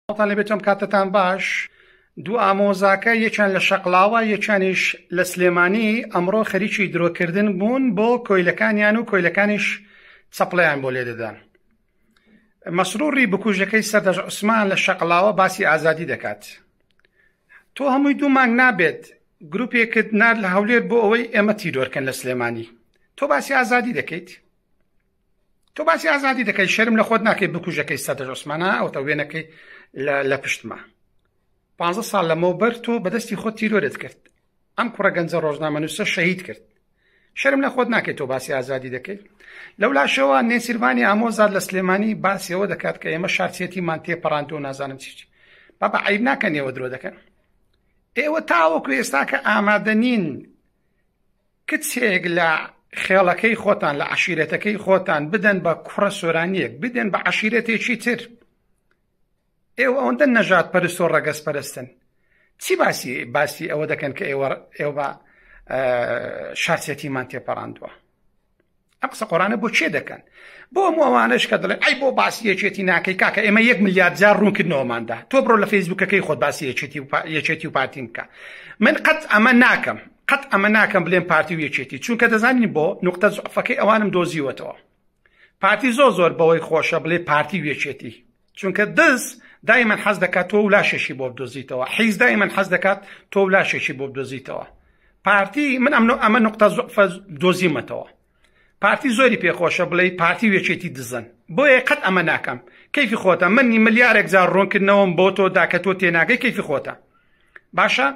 ئەوتان لەبێتم کاتتان باش. دوو ئامۆزاکە یەکیان لە شەقڵاوە یەکیانیش لە سلێمانی ئەمڕۆ خەریکی درۆکردن بوون بۆ کۆیلەکانیان و کۆیلەکانیش چەپڵەیان بۆ لێدەدان. مەسرووری بکوژەکەی سەردەژ عوسمان لە شەقڵاوە باسی ئازادی دەکات. تۆ هەمووی دوو مانگ نابێت گروپێکت نار لە هەولێر بۆ ئەوەی ئێمە تیرۆرکەن لە سلێمانی. تۆ باسی ئازادی دەکەیت. تۆ باسی ئازادی دەکەی، شەرم لە خۆت ناکەی بکوژەکەی سەردەژ عوسمانە ئەوتە وێنەکەی لە پشتمە. 15 ساڵ لەمەوبەر تۆ بەدەستی خۆت تیرۆرت کرد. ئەم کوڕە گەنجە ڕۆژنامەنووسە شەهید کرد. شەرم لە خۆت ناکەی تۆ باسی ئازادی دەکەی. لەولاشەوە نێسیروانی ئامۆزاد لە سلێمانی باسیەوە دەکات کە ئێمە شارچێتیمان تێپەڕاندووە و نازانم چی. بابا عیب ناکەن ئێوە درۆ دەکەن. ئێوە تاوەکو ئێستا کە ئامادە نین کچێک لە خێڵەکەی خۆتان لە عەشیرەتەکەی خۆتان بدەن بە کوڕە سۆرانیەک، بدەن بە عەشیرەتێکی تر. ئێوە ئەوەندە نەژاد پەرست و ڕەگەز پەرستن. چی باسی ئەوە دەکەن کە ئێوە بە شارچێتیمان تێپەڕاندووە؟ ئەم قسە قۆرانە بۆ چێ دەکەن؟ بۆ ئەوانش کە دەڵێن ئەی بۆ باسی یەکێتی ناکەی کاکە ئێمە 1 ملیارد جار ڕوونکردنەوەماندا، تۆ بڕۆ لە فەیسبووکەکەی خۆت باسی یەکێتی و پارتیم بکە. من قەت ئەمە ناکەم بڵێم پارتی و یەکێتی، چونکە دەزانین بۆ نوقتە زوعفەکەی ئەوانم دۆزیوەتەوە. پارتی زۆر بەوەی خۆشە بڵێ پارتی و یەکێتی، چونکە دەست دایمەن حەز دەکات تۆ ولاشێکی بۆ بدۆزیتەوە، حیز دایمەن حەز دەکات تۆ ولاشێکی بۆ بدۆزیتەوە. پارتی من ئەمە نوقتە زوعفە دۆزیمەتەوە. پارتی زۆری پێخۆشە بڵێ پارتی و یەکێتی دزن، بۆیە قەت ئەمە ناکەم. کەیفی خۆتە من ملیارێک جار ڕوونکردنەوەم بۆ تۆ داکە تۆ تێناگەی کەیفی خۆتە. باشە